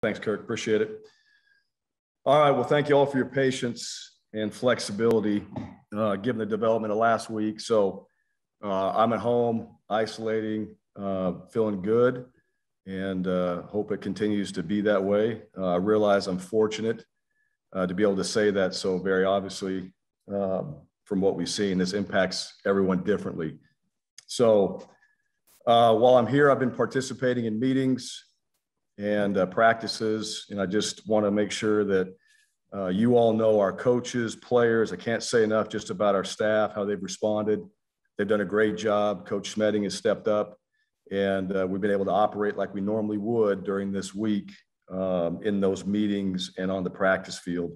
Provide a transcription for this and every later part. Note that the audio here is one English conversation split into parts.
Thanks, Kirk. Appreciate it. All right. Well, thank you all for your patience and flexibility given the development of last week. So I'm at home, isolating, feeling good, and hope it continues to be that way. I realize I'm fortunate to be able to say that so very obviously from what we've seen. This impacts everyone differently. So while I'm here, I've been participating in meetings and practices, and I just want to make sure that you all know our coaches, players. I can't say enough just about our staff, how they've responded. They've done a great job. Coach Schmedding has stepped up, and we've been able to operate like we normally would during this week in those meetings and on the practice field.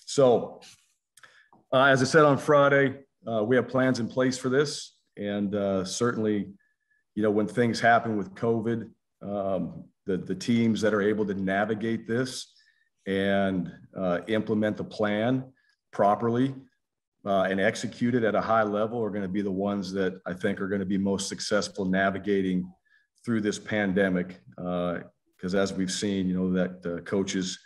So as I said on Friday, we have plans in place for this, and certainly, you know, when things happen with COVID, the teams that are able to navigate this and implement the plan properly and execute it at a high level are going to be the ones that I think are going to be most successful navigating through this pandemic. Because as we've seen, you know, that coaches,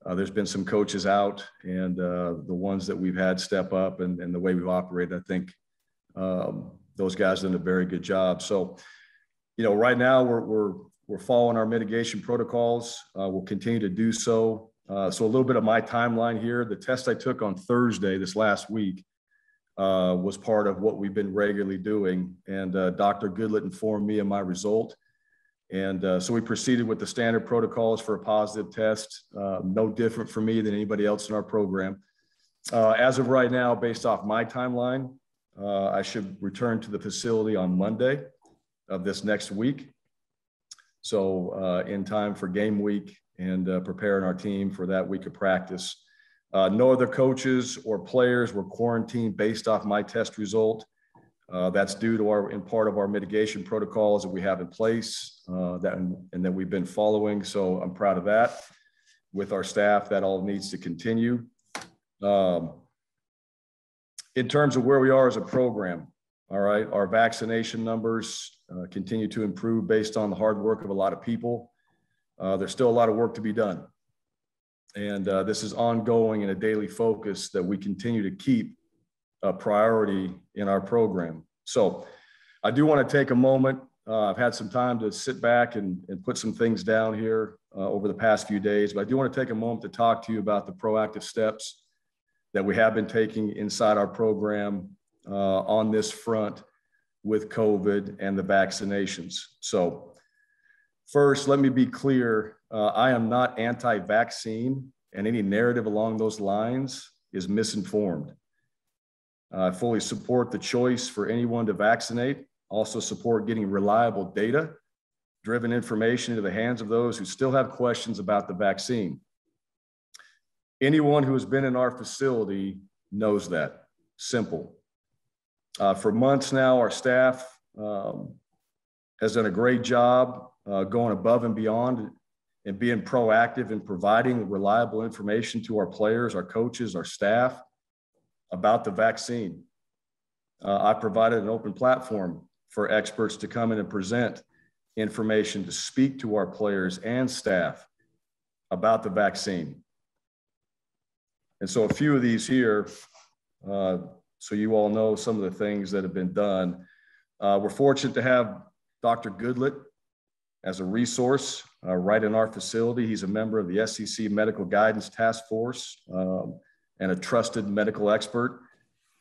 there's been some coaches out, and the ones that we've had step up and the way we've operated, I think those guys have done a very good job. So, you know, right now we're following our mitigation protocols. We'll continue to do so. So a little bit of my timeline here. The test I took on Thursday this last week was part of what we've been regularly doing. And Dr. Goodlett informed me of my result. And so we proceeded with the standard protocols for a positive test. No different for me than anybody else in our program. As of right now, based off my timeline, I should return to the facility on Monday of this next week. So in time for game week and preparing our team for that week of practice. No other coaches or players were quarantined based off my test result. That's due to in part of our mitigation protocols that we have in place and that we've been following. So I'm proud of that. With our staff, that all needs to continue. In terms of where we are as a program, all right, our vaccination numbers continue to improve based on the hard work of a lot of people. There's still a lot of work to be done. And this is ongoing and a daily focus that we continue to keep a priority in our program. So I do want to take a moment. I've had some time to sit back and put some things down here over the past few days, but I do want to take a moment to talk to you about the proactive steps that we have been taking inside our program on this front with COVID and the vaccinations. So first, let me be clear. I am not anti-vaccine, and any narrative along those lines is misinformed. I fully support the choice for anyone to vaccinate. Also support getting reliable data-driven information into the hands of those who still have questions about the vaccine. Anyone who has been in our facility knows that. Simple. For months now, our staff has done a great job going above and beyond and being proactive in providing reliable information to our players, our coaches, our staff about the vaccine. I provided an open platform for experts to come in and present information to speak to our players and staff about the vaccine. And so a few of these here, so you all know some of the things that have been done. We're fortunate to have Dr. Goodlett as a resource right in our facility. He's a member of the SEC Medical Guidance Task Force and a trusted medical expert.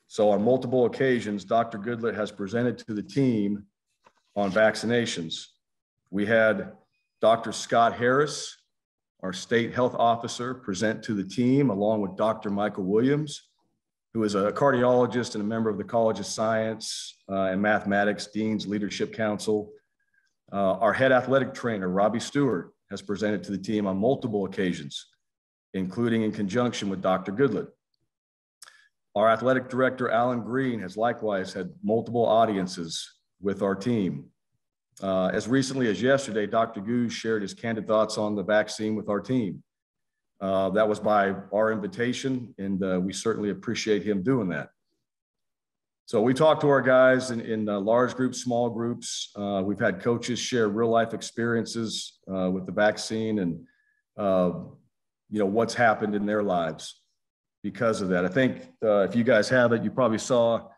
So on multiple occasions, Dr. Goodlett has presented to the team on vaccinations. We had Dr. Scott Harris, our state health officer, present to the team along with Dr. Michael Williams, who is a cardiologist and a member of the College of Science and Mathematics Dean's Leadership Council. Our head athletic trainer, Robbie Stewart, has presented to the team on multiple occasions, including in conjunction with Dr. Goodlett. Our athletic director, Alan Green, has likewise had multiple audiences with our team. As recently as yesterday, Dr. Goose shared his candid thoughts on the vaccine with our team. That was by our invitation, and we certainly appreciate him doing that. So we talked to our guys in large groups, small groups. We've had coaches share real life experiences with the vaccine and what's happened in their lives because of that. I think if you guys have it, you probably saw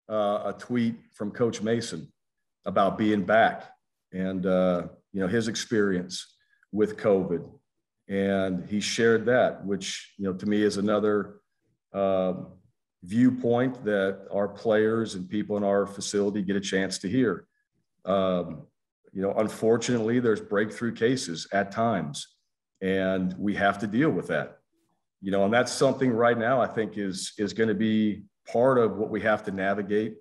a tweet from Coach Mason about being back and, his experience with COVID. And he shared that, which, to me is another viewpoint that our players and people in our facility get a chance to hear. Unfortunately, there's breakthrough cases at times, and we have to deal with that. And that's something right now I think is going to be part of what we have to navigate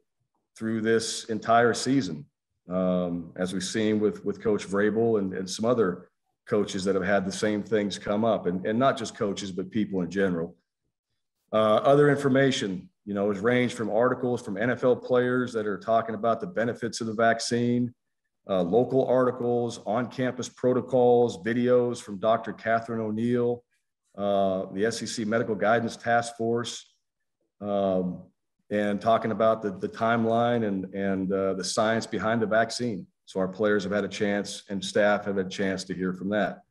through this entire season, as we've seen with Coach Vrabel and some other coaches that have had the same things come up, and not just coaches, but people in general. Other information, has ranged from articles from NFL players that are talking about the benefits of the vaccine, local articles, on-campus protocols, videos from Dr. Catherine O'Neill, the SEC Medical Guidance Task Force, and talking about the timeline and the science behind the vaccine. So our players have had a chance, and staff have had a chance to hear from that.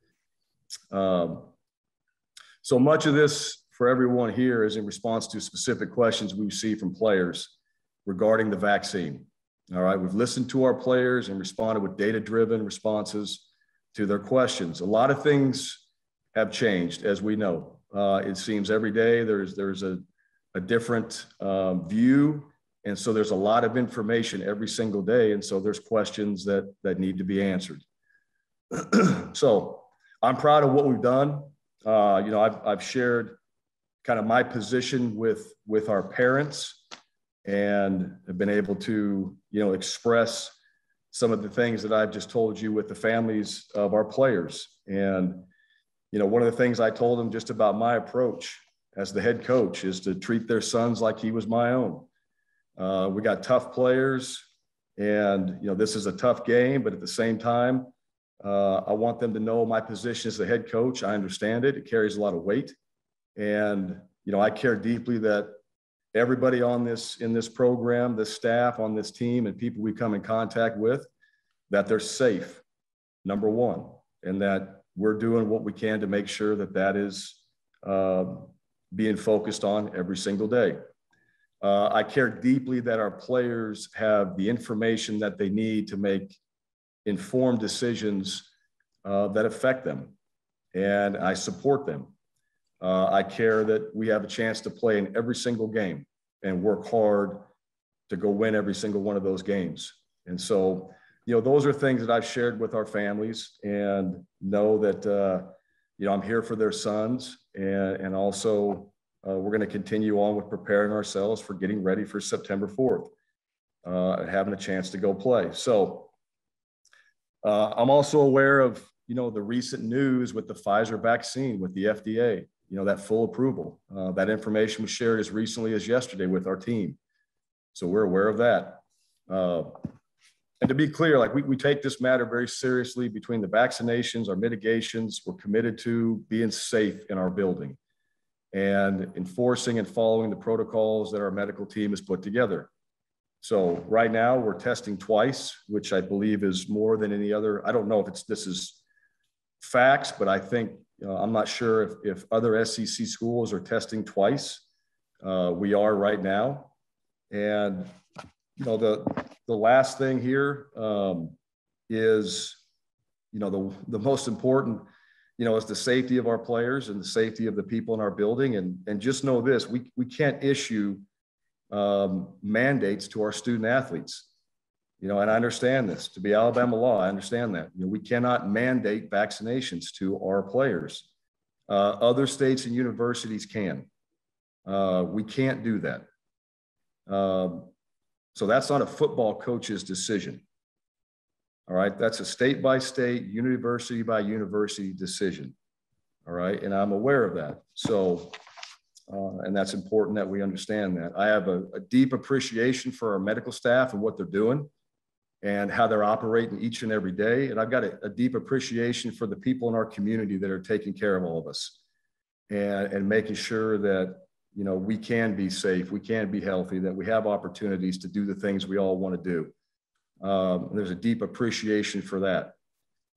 So much of this for everyone here is in response to specific questions we receive from players regarding the vaccine. All right, we've listened to our players and responded with data-driven responses to their questions. A lot of things have changed, as we know. It seems every day there's a different view, and so there's a lot of information every single day, and so there's questions that need to be answered. So I'm proud of what we've done. I've shared kind of my position with our parents, and have been able to, express some of the things that I've just told you with the families of our players. And, one of the things I told them just about my approach as the head coach is to treat their sons like he was my own. We got tough players, and, this is a tough game, but at the same time, I want them to know my position as the head coach. I understand it. It carries a lot of weight. And, I care deeply that everybody in this program, the staff on this team, and people we come in contact with, that they're safe, number one, and that we're doing what we can to make sure that is being focused on every single day. I care deeply that our players have the information that they need to make informed decisions that affect them, and I support them. I care that we have a chance to play in every single game and work hard to go win every single one of those games. And so, those are things that I've shared with our families, and know that, I'm here for their sons, and also we're going to continue on with preparing ourselves for getting ready for September 4th, and having a chance to go play. So I'm also aware of, the recent news with the Pfizer vaccine with the FDA. That full approval. That information was shared as recently as yesterday with our team. So we're aware of that. And to be clear, we take this matter very seriously between the vaccinations, our mitigations. We're committed to being safe in our building and enforcing and following the protocols that our medical team has put together. So right now we're testing twice, which I believe is more than any other. I don't know if this is facts, but I think, I'm not sure if other SEC schools are testing twice. We are right now. And, the last thing here is, the most important, is the safety of our players and the safety of the people in our building. And just know this, we can't issue mandates to our student athletes. And I understand this. To be Alabama law, I understand that. We cannot mandate vaccinations to our players. Other states and universities can. We can't do that. So that's not a football coach's decision. All right. That's a state by state, university by university decision. All right. And I'm aware of that. So, and that's important that we understand that. I have a deep appreciation for our medical staff and what they're doing and how they're operating each and every day. And I've got a deep appreciation for the people in our community that are taking care of all of us and making sure that, we can be safe, we can be healthy, that we have opportunities to do the things we all want to do. There's a deep appreciation for that.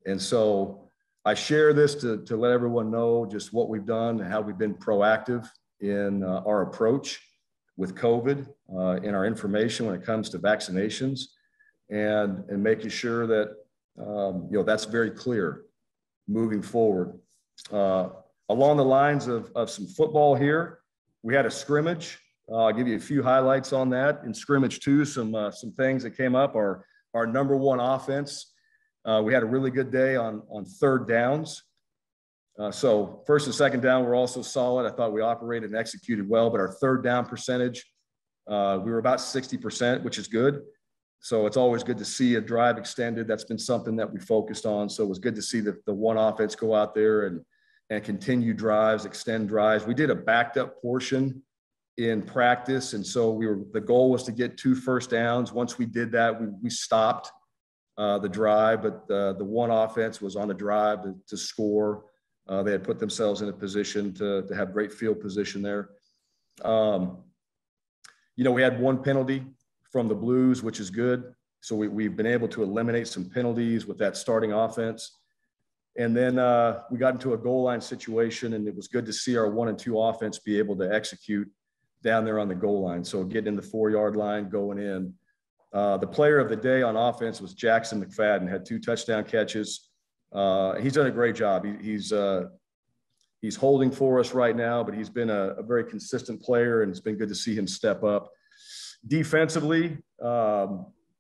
And so, I share this to let everyone know just what we've done and how we've been proactive in our approach with COVID, in our information when it comes to vaccinations, and making sure that that's very clear moving forward. Along the lines of some football here, we had a scrimmage. I'll give you a few highlights on that. In scrimmage 2, some things that came up. Our number 1 offense, we had a really good day on 3rd downs. So 1st and 2nd down were also solid. I thought we operated and executed well, but our 3rd down percentage, we were about 60%, which is good. So it's always good to see a drive extended. That's been something that we focused on. So it was good to see the one offense go out there and continue drives, extend drives. We did a backed up portion in practice. And so the goal was to get 2 first downs. Once we did that, we stopped the drive, but the one offense was on a drive to score. They had put themselves in a position to have great field position there. We had 1 penalty from the Blues, which is good. So we've been able to eliminate some penalties with that starting offense. And then we got into a goal line situation, and it was good to see our 1 and 2 offense be able to execute down there on the goal line. So getting in the 4-yard line, going in. The player of the day on offense was Jackson McFadden, had 2 touchdown catches. He's done a great job. He's holding for us right now, but he's been a very consistent player, and it's been good to see him step up. Defensively,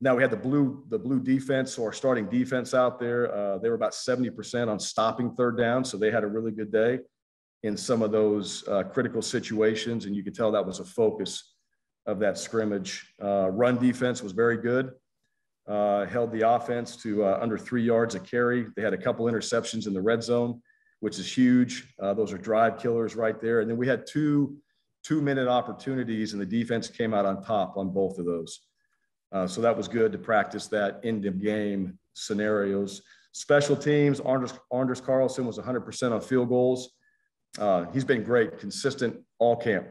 now we had the blue defense, so our starting defense out there. They were about 70% on stopping 3rd down, so they had a really good day in some of those critical situations, and you could tell that was a focus of that scrimmage. Run defense was very good. Held the offense to under 3 yards a carry. They had a couple interceptions in the red zone, which is huge. Those are drive killers right there. And then we had 2 2-minute opportunities, and the defense came out on top on both of those. So that was good to practice that in-game scenarios. Special teams, Anders Carlson was 100% on field goals. He's been great, consistent all camp.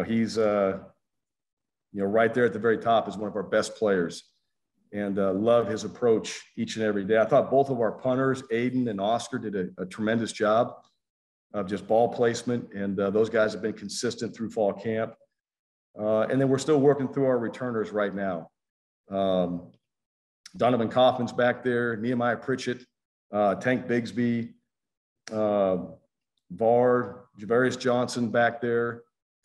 He's right there at the very top is one of our best players, and love his approach each and every day. I thought both of our punters, Aiden and Oscar, did a tremendous job of just ball placement, and those guys have been consistent through fall camp. And then we're still working through our returners right now. Donovan Kaufman's back there, Nehemiah Pritchett, Tank Bigsby, Var, Javarius Johnson back there,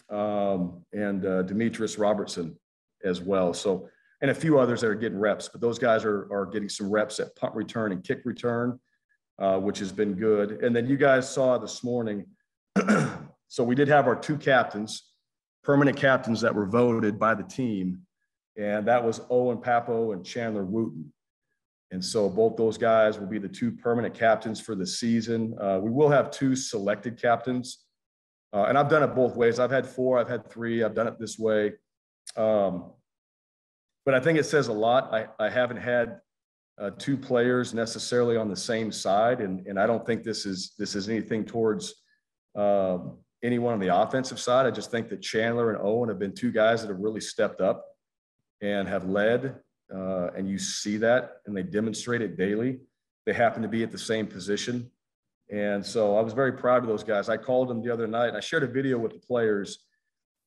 and Demetrius Robertson as well. So, and a few others that are getting reps, but those guys are getting some reps at punt return and kick return, which has been good. And then you guys saw this morning, so we did have our 2 captains, permanent captains that were voted by the team, and that was Owen Papo and Chandler Wooten. And so both those guys will be the 2 permanent captains for the season. We will have 2 selected captains. And I've done it both ways. I've had 4, I've had 3, I've done it this way. But I think it says a lot. I haven't had 2 players necessarily on the same side. And I don't think this is anything towards anyone on the offensive side. I just think that Chandler and Owen have been 2 guys that have really stepped up and have led. And you see that, and they demonstrate it daily. They happen to be at the same position. And so I was very proud of those guys. I called them the other night, and I shared a video with the players,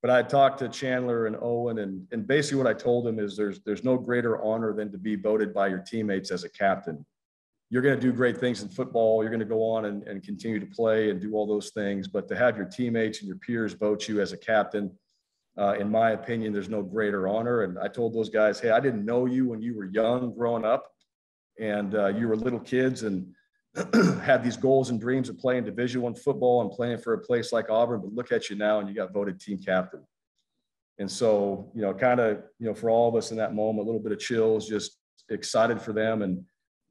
but I talked to Chandler and Owen, and basically what I told them is there's no greater honor than to be voted by your teammates as a captain. You're going to do great things in football. You're going to go on and continue to play and do all those things, but to have your teammates and your peers vote you as a captain, in my opinion, there's no greater honor. And I told those guys, hey, I didn't know you when you were young growing up, and you were little kids and had these goals and dreams of playing Division I football and playing for a place like Auburn, but look at you now, and you got voted team captain. And so, kind of, for all of us in that moment, a little bit of chills, just excited for them, and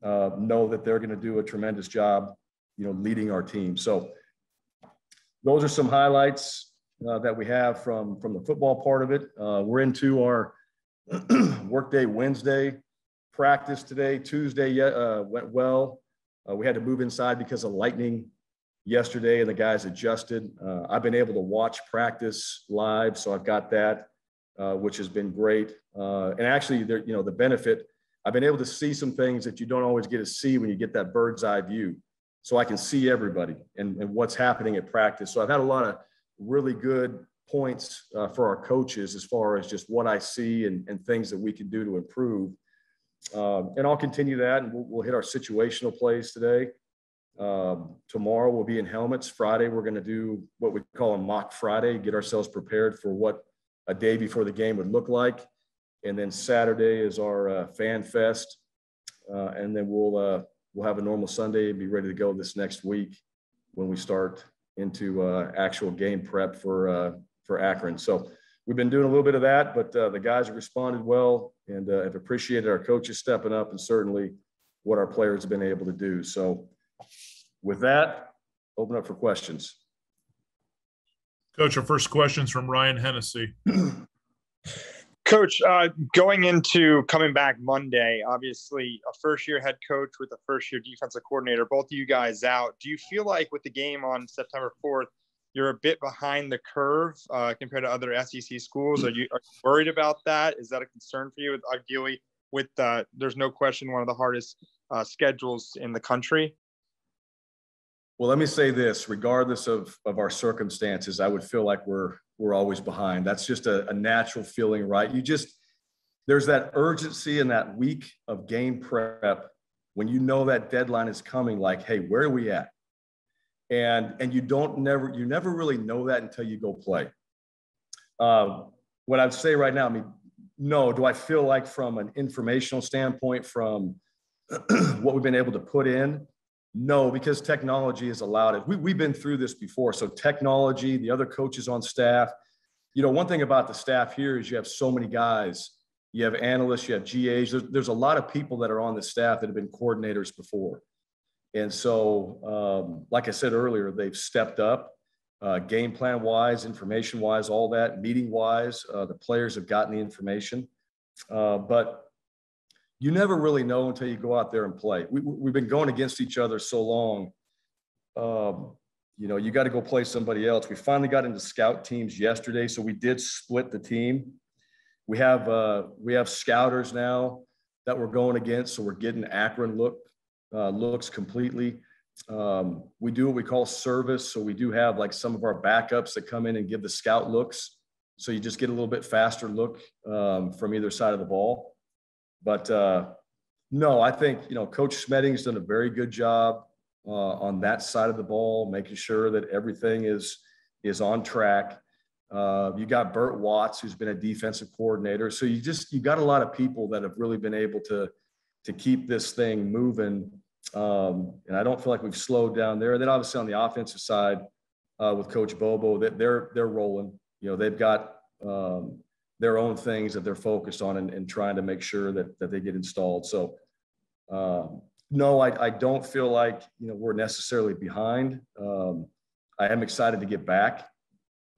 know that they're going to do a tremendous job, leading our team. So those are some highlights that we have from the football part of it. We're into our workday Wednesday practice today. Tuesday went well. We had to move inside because of lightning yesterday, and the guys adjusted. I've been able to watch practice live, so I've got that, which has been great. And actually, the benefit, I've been able to see some things that you don't always get to see when you get that bird's eye view. So I can see everybody and what's happening at practice. So I've had a lot of really good points for our coaches as far as just what I see and things that we can do to improve. And I'll continue that, and we'll hit our situational plays today. Tomorrow we'll be in helmets. Friday, we're going to do what we call a mock Friday, get ourselves prepared for what a day before the game would look like. And then Saturday is our fan fest. And then we'll have a normal Sunday and be ready to go this next week when we start into actual game prep for Akron. So we've been doing a little bit of that, but the guys have responded well and have appreciated our coaches stepping up and certainly what our players have been able to do. So with that, open up for questions. Coach, our first question is from Ryan Hennessy. Coach, going into coming back Monday, obviously a first-year head coach with a first-year defensive coordinator, both of you guys out. Do you feel like with the game on September 4th, you're a bit behind the curve compared to other SEC schools? Are you worried about that? Is that a concern for you? Ideally, with there's no question one of the hardest schedules in the country. Well, let me say this: regardless of our circumstances, I would feel like we're always behind. That's just a natural feeling, right? There's that urgency in that week of game prep when you know that deadline is coming. Like, hey, where are we at? And you never really know that until you go play. What I'd say right now, I mean, no, do I feel like from an informational standpoint, from what we've been able to put in? No, because technology has allowed it. We've been through this before. So technology, the other coaches on staff, one thing about the staff here is you have so many guys. You have analysts, you have GAs. There's a lot of people that are on the staff that have been coordinators before. And so, like I said earlier, they've stepped up game plan wise, information wise, all that, meeting wise. The players have gotten the information. But you never really know until you go out there and play. We've been going against each other so long. You got to go play somebody else. We finally got into scout teams yesterday, so we did split the team. We have scouters now that we're going against, so we're getting Akron looks completely. We do what we call service, so we do have like some of our backups that come in and give the scout looks. So you just get a little bit faster look from either side of the ball. But no, I think, Coach Smeding's done a very good job on that side of the ball, making sure that everything is on track. You got Burt Watts, who's been a defensive coordinator. So you got a lot of people that have really been able to keep this thing moving. And I don't feel like we've slowed down there. And then obviously on the offensive side with Coach Bobo, that they're rolling. They've got their own things that they're focused on and trying to make sure that they get installed. So no, I don't feel like, we're necessarily behind. I am excited to get back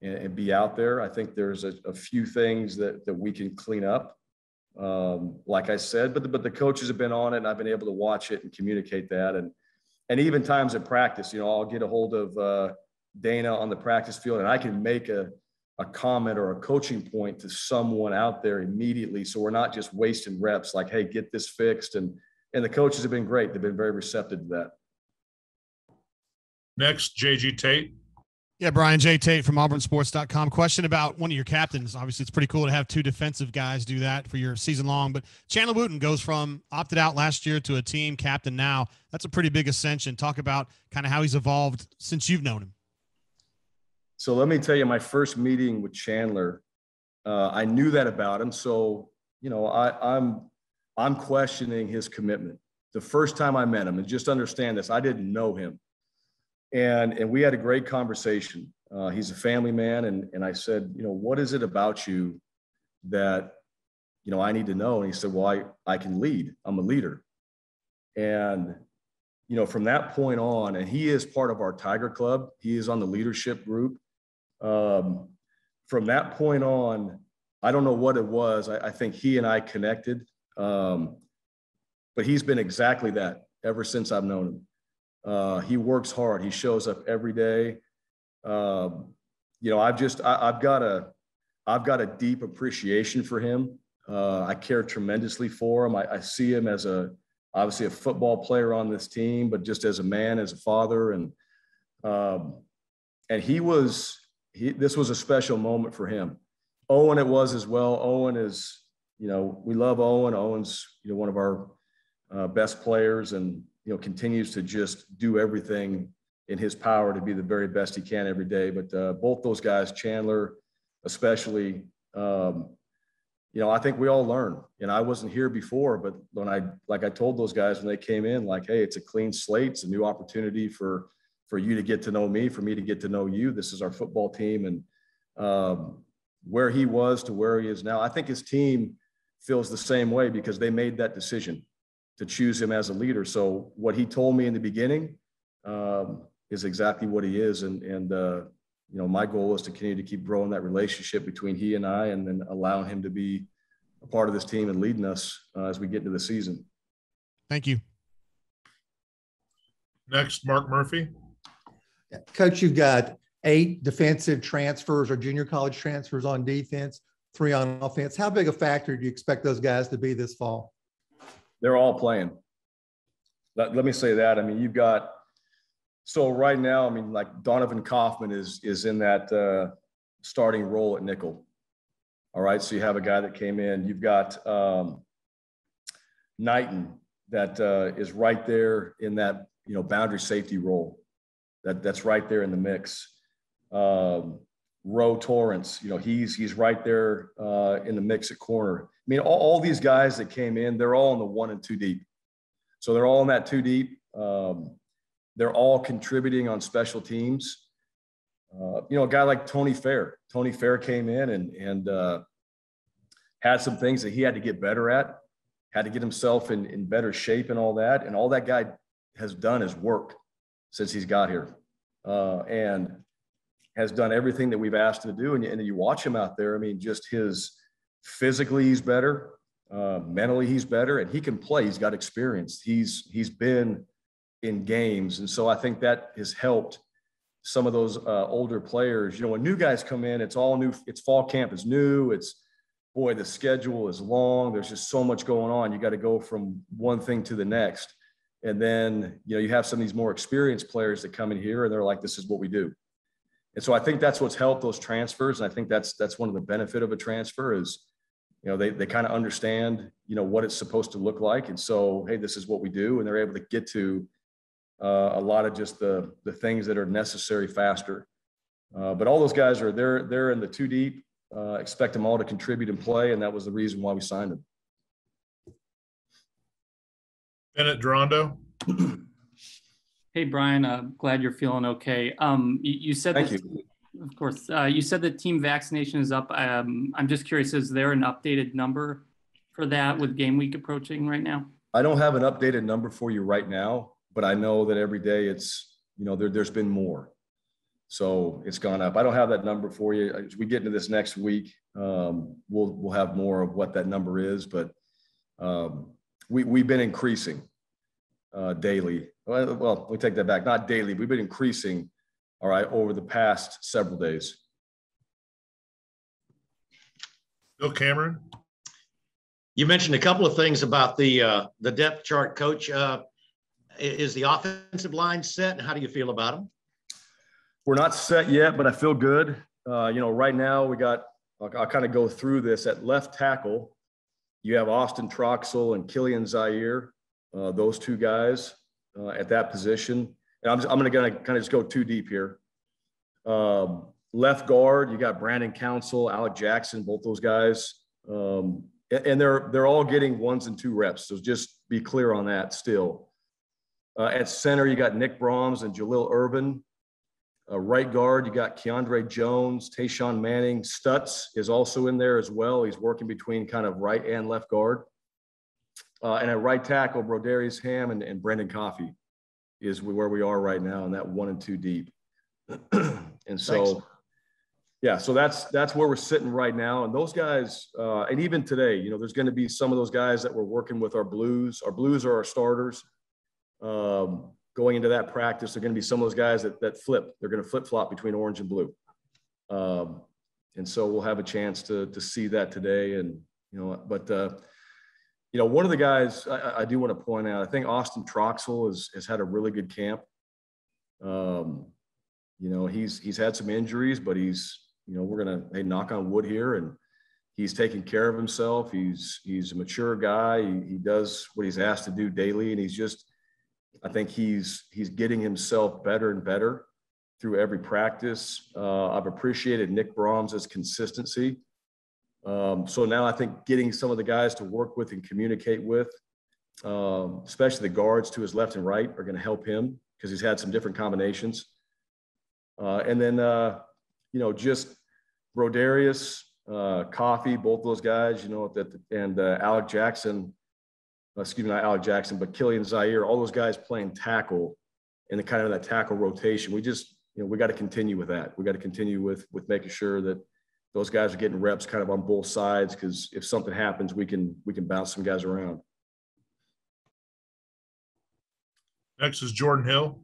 and be out there. I think there's a few things that we can clean up. Like I said, but the coaches have been on it and I've been able to watch it and communicate that. And even times at practice, I'll get a hold of Dana on the practice field and I can make a comment or a coaching point to someone out there immediately. So we're not just wasting reps like, hey, get this fixed. And the coaches have been great. They've been very receptive to that. Next, JG Tate. Yeah, Brian J. Tate from auburnsports.com. Question about one of your captains. Obviously, it's pretty cool to have two defensive guys do that for your season long. But Chandler Wooten goes from opted out last year to a team captain now. That's a pretty big ascension. Talk about kind of how he's evolved since you've known him. So let me tell you, my first meeting with Chandler, I knew that about him. So, I'm questioning his commitment. The first time I met him, and just understand this, I didn't know him. And we had a great conversation. He's a family man. And I said, what is it about you that, I need to know? And he said, well, I can lead. I'm a leader. And, from that point on, and he is part of our Tiger Club. He is on the leadership group. From that point on, I don't know what it was. I think he and I connected. But he's been exactly that ever since I've known him. He works hard. He shows up every day. I've got a deep appreciation for him. I care tremendously for him. I see him as obviously a football player on this team, but just as a man, as a father. And this was a special moment for him. Owen, it was as well. Owen is, we love Owen. Owen's, one of our best players, and, continues to just do everything in his power to be the very best he can every day. But both those guys, Chandler especially, I think we all learn. And I wasn't here before, but like I told those guys when they came in, like, hey, it's a clean slate. It's a new opportunity for you to get to know me, for me to get to know you. This is our football team. And where he was to where he is now, I think his team feels the same way because they made that decision to choose him as a leader. So what he told me in the beginning is exactly what he is. And my goal is to continue to keep growing that relationship between he and I, and then allowing him to be a part of this team and leading us as we get into the season. Thank you. Next, Mark Murphy. Coach, you've got 8 defensive transfers or junior college transfers on defense, 3 on offense. How big a factor do you expect those guys to be this fall? They're all playing. Let me say that. I mean, so right now, like Donovan Kaufman is in that starting role at nickel. All right. So you have a guy that came in. You've got Knighton that is right there in that, boundary safety role. That's right there in the mix. Roe Torrance, he's right there in the mix at corner. All these guys that came in, they're all in the 1 and 2 deep. So they're all in that 2 deep. They're all contributing on special teams. A guy like Tony Fair. Tony Fair came in and had some things that he had to get better at, had to get himself in better shape and all that. And all that guy has done is work since he's got here, and has done everything that we've asked him to do. And you watch him out there. Just physically, he's better. Mentally, he's better, and he can play. He's got experience. He's been in games. And so I think that has helped some of those older players. When new guys come in, it's all new. It's fall camp is new. The schedule is long. There's just so much going on. You got to go from one thing to the next. And then, you have some of these more experienced players that come in here and they're like, this is what we do. And so I think that's what's helped those transfers. And I think that's one of the benefit of a transfer is, they kind of understand, what it's supposed to look like. And so, hey, this is what we do. And they're able to get to a lot of just the things that are necessary faster. But all those guys they're in the 2 deep, expect them all to contribute and play. And that was the reason why we signed them. Bennett Durando. Hey, Bryan, glad you're feeling okay. You said Thank you. Of course. You said the team vaccination is up. I'm just curious, is there an updated number for that with game week approaching right now? I don't have an updated number for you right now, but I know that every day it's, there's been more. So it's gone up. I don't have that number for you. As we get into this next week, we'll have more of what that number is, but we've been increasing daily. Well, we take that back. Not daily. We've been increasing, all right, over the past several days. Bill Cameron. You mentioned a couple of things about the depth chart, Coach. Is the offensive line set, and how do you feel about them? We're not set yet, but I feel good. Right now we got, I'll kind of go through this. At left tackle, you have Austin Troxell and Killian Zaire, those 2 guys at that position. And I'm going to kind of just go 2 deep here. Left guard, you got Brandon Council, Alec Jackson, both those guys. And they're all getting 1s and 2 reps. So just be clear on that still. At center, you got Nick Brahms and Jalil Urban. Right guard, you got Keandre Jones, Tayshawn Manning. Stutz is also in there as well. He's working between kind of right and left guard. And at right tackle, Broderius Ham and Brendan Coffey is where we are right now in that 1 and 2 deep. And so, thanks. Yeah, so that's where we're sitting right now. And those guys, and even today, there's going to be some of those guys that we're working with our Blues. Our Blues are our starters. Going into that practice, they're going to be some of those guys that flip. They're going to flip-flop between orange and blue. And so we'll have a chance to see that today. And But one of the guys I do want to point out, I think Austin Troxel has had a really good camp. He's had some injuries, but we're going to knock on wood here, and he's taking care of himself. He's a mature guy. He does what he's asked to do daily, and I think he's getting himself better and better through every practice. I've appreciated Nick Brahms' consistency. So now I think getting some of the guys to work with and communicate with, especially the guards to his left and right, are going to help him because he's had some different combinations. And then, just Brodarius, Coffey, both those guys, and Alec Jackson, excuse me, not Alec Jackson, but Killian Zaire, all those guys playing tackle in the kind of that tackle rotation. We just, we got to continue with that. We got to continue with making sure that those guys are getting reps kind of on both sides, because if something happens, we can bounce some guys around. Next is Jordan Hill.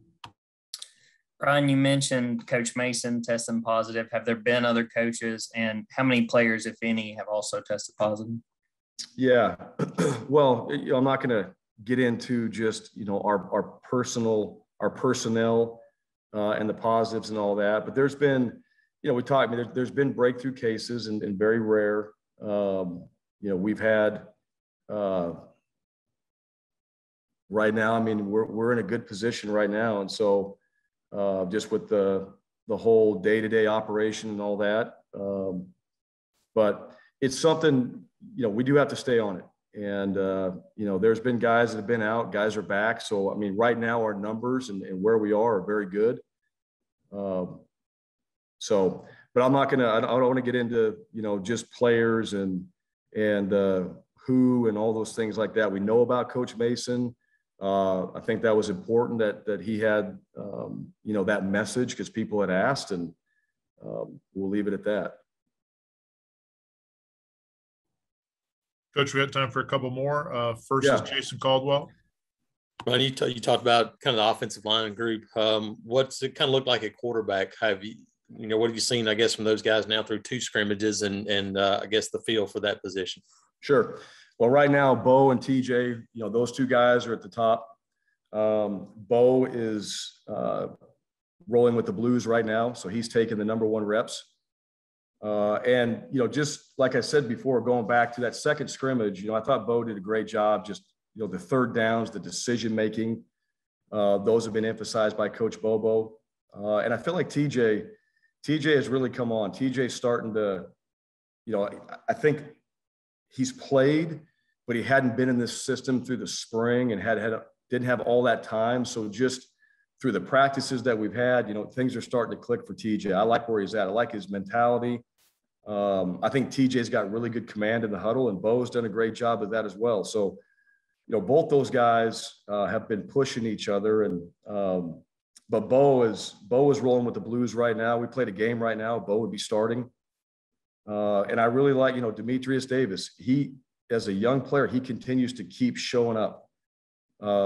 Bryan, you mentioned Coach Mason testing positive. Have there been other coaches, and how many players, if any, have also tested positive? Yeah, well, I'm not going to get into just our personnel and the positives and all that, but there's been there's been breakthrough cases and very rare. We've had right now. I mean, we're in a good position right now, and so just with the whole day-to-day operation and all that, but it's something we do have to stay on it. And there's been guys that have been out, guys are back. So I mean, right now our numbers and where we are very good. But I'm not gonna. I don't want to get into just players and who and all those things like that. We know about Coach Mason. I think that was important that he had that message, because people had asked, and we'll leave it at that. Coach, we have time for a couple more. First is Jason Caldwell. Ryan, you talked about kind of the offensive line group. What's it kind of look like at quarterback? What have you seen, I guess, from those guys now through 2 scrimmages and I guess the feel for that position? Sure. Well, right now, Bo and TJ, those 2 guys are at the top. Bo is rolling with the Blues right now, so he's taking the #1 reps. And just like I said before, going back to that second scrimmage, I thought Bo did a great job. Just the 3rd downs, the decision making, those have been emphasized by Coach Bobo. And I feel like TJ has really come on. TJ's starting to, I think he's played, but he hadn't been in this system through the spring and didn't have all that time. So just through the practices that we've had, things are starting to click for TJ. I like where he's at. I like his mentality. I think TJ's got really good command in the huddle, and Bo's done a great job of that as well. So, both those guys have been pushing each other, and but Bo is rolling with the Blues right now. We played a game right now. Bo would be starting, and I really like Demetrius Davis. He, as a young player, he continues to keep showing up.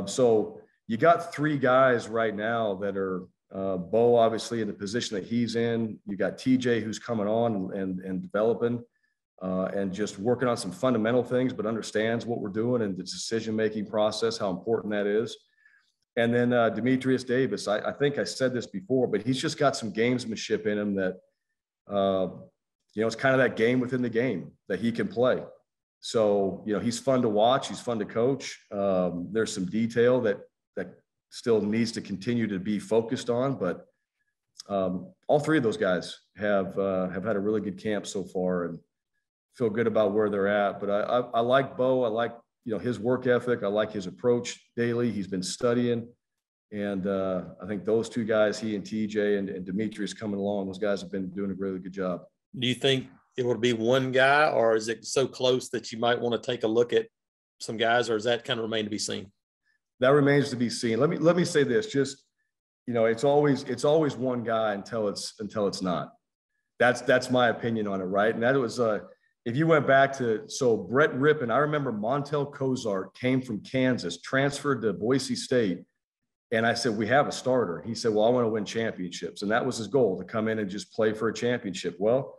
So you got 3 guys right now that are Bo, obviously, in the position that he's in. You got TJ, who's coming on and developing and just working on some fundamental things, but understands what we're doing and the decision-making process, how important that is. And then Demetrius Davis, I think I said this before, but he's just got some gamesmanship in him that, it's kind of that game within the game that he can play. So, he's fun to watch. He's fun to coach. There's some detail that still needs to continue to be focused on, but all 3 of those guys have had a really good camp so far and feel good about where they're at. But I like Bo. I like his work ethic. I like his approach daily. He's been studying, and I think those 2 guys, he and TJ and Demetrius, coming along, those guys have been doing a really good job. Do you think it would be one guy, or is it so close that you might want to take a look at some guys, or does that kind of remain to be seen? That remains to be seen. Let me say this, just, it's always one guy until it's not. That's my opinion on it. Right. And that was, if you went back to, so Brett Rippon, I remember Montel Cozart came from Kansas, transferred to Boise State. And I said, we have a starter. He said, well, I want to win championships. And that was his goal, to come in and just play for a championship. Well,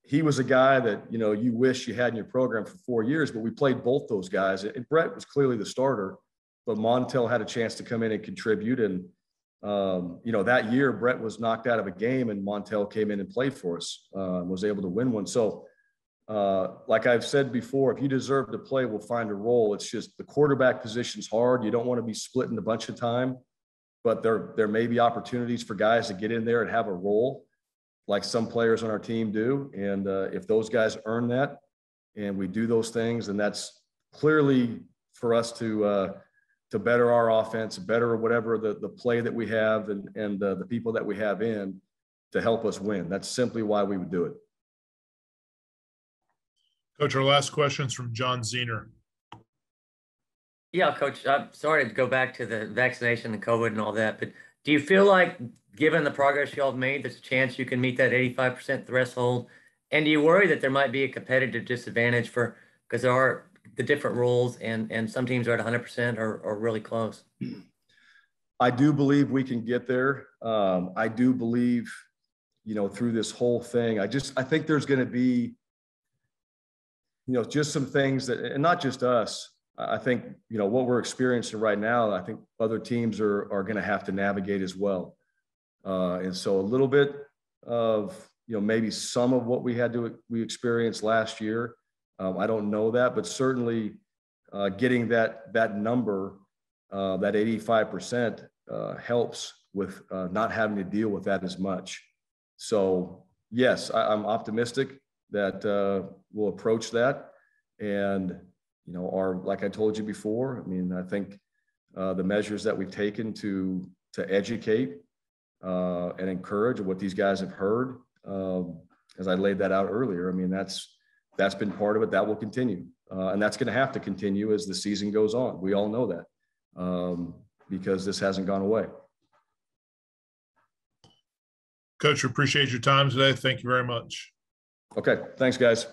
he was a guy that, you know, you wish you had in your program for 4 years, but we played both those guys. And Brett was clearly the starter, but Montel had a chance to come in and contribute. And, you know, that year Brett was knocked out of a game and Montel came in and played for us, was able to win one. So, like I've said before, if you deserve to play, we'll find a role. It's just the quarterback position's hard. You don't want to be splitting a bunch of time, but there may be opportunities for guys to get in there and have a role like some players on our team do. And if those guys earn that and we do those things, then that's clearly for us to better our offense, better whatever the play that we have and the people that we have in to help us win. That's simply why we would do it. Coach, our last question is from John Zener. Yeah, Coach, I'm sorry to go back to the vaccination and COVID and all that, but do you feel like, given the progress y'all have made, there's a chance you can meet that 85% threshold? And do you worry that there might be a competitive disadvantage because there are the different rules and some teams are at 100% or really close? I do believe we can get there. I do believe, you know, through this whole thing, I think there's going to be, you know, just some things that, and not just us, I think, you know, what we're experiencing right now, I think other teams are going to have to navigate as well. And so a little bit of, you know, maybe some of what we experienced last year. I don't know that, but certainly getting that number, that 85% helps with not having to deal with that as much. So yes, I'm optimistic that we'll approach that. And, you know, like I told you before, I mean, I think the measures that we've taken to educate and encourage what these guys have heard, as I laid that out earlier, I mean, that's been part of it. That will continue. And that's going to have to continue as the season goes on. We all know that because this hasn't gone away. Coach, we appreciate your time today. Thank you very much. Okay. Thanks, guys.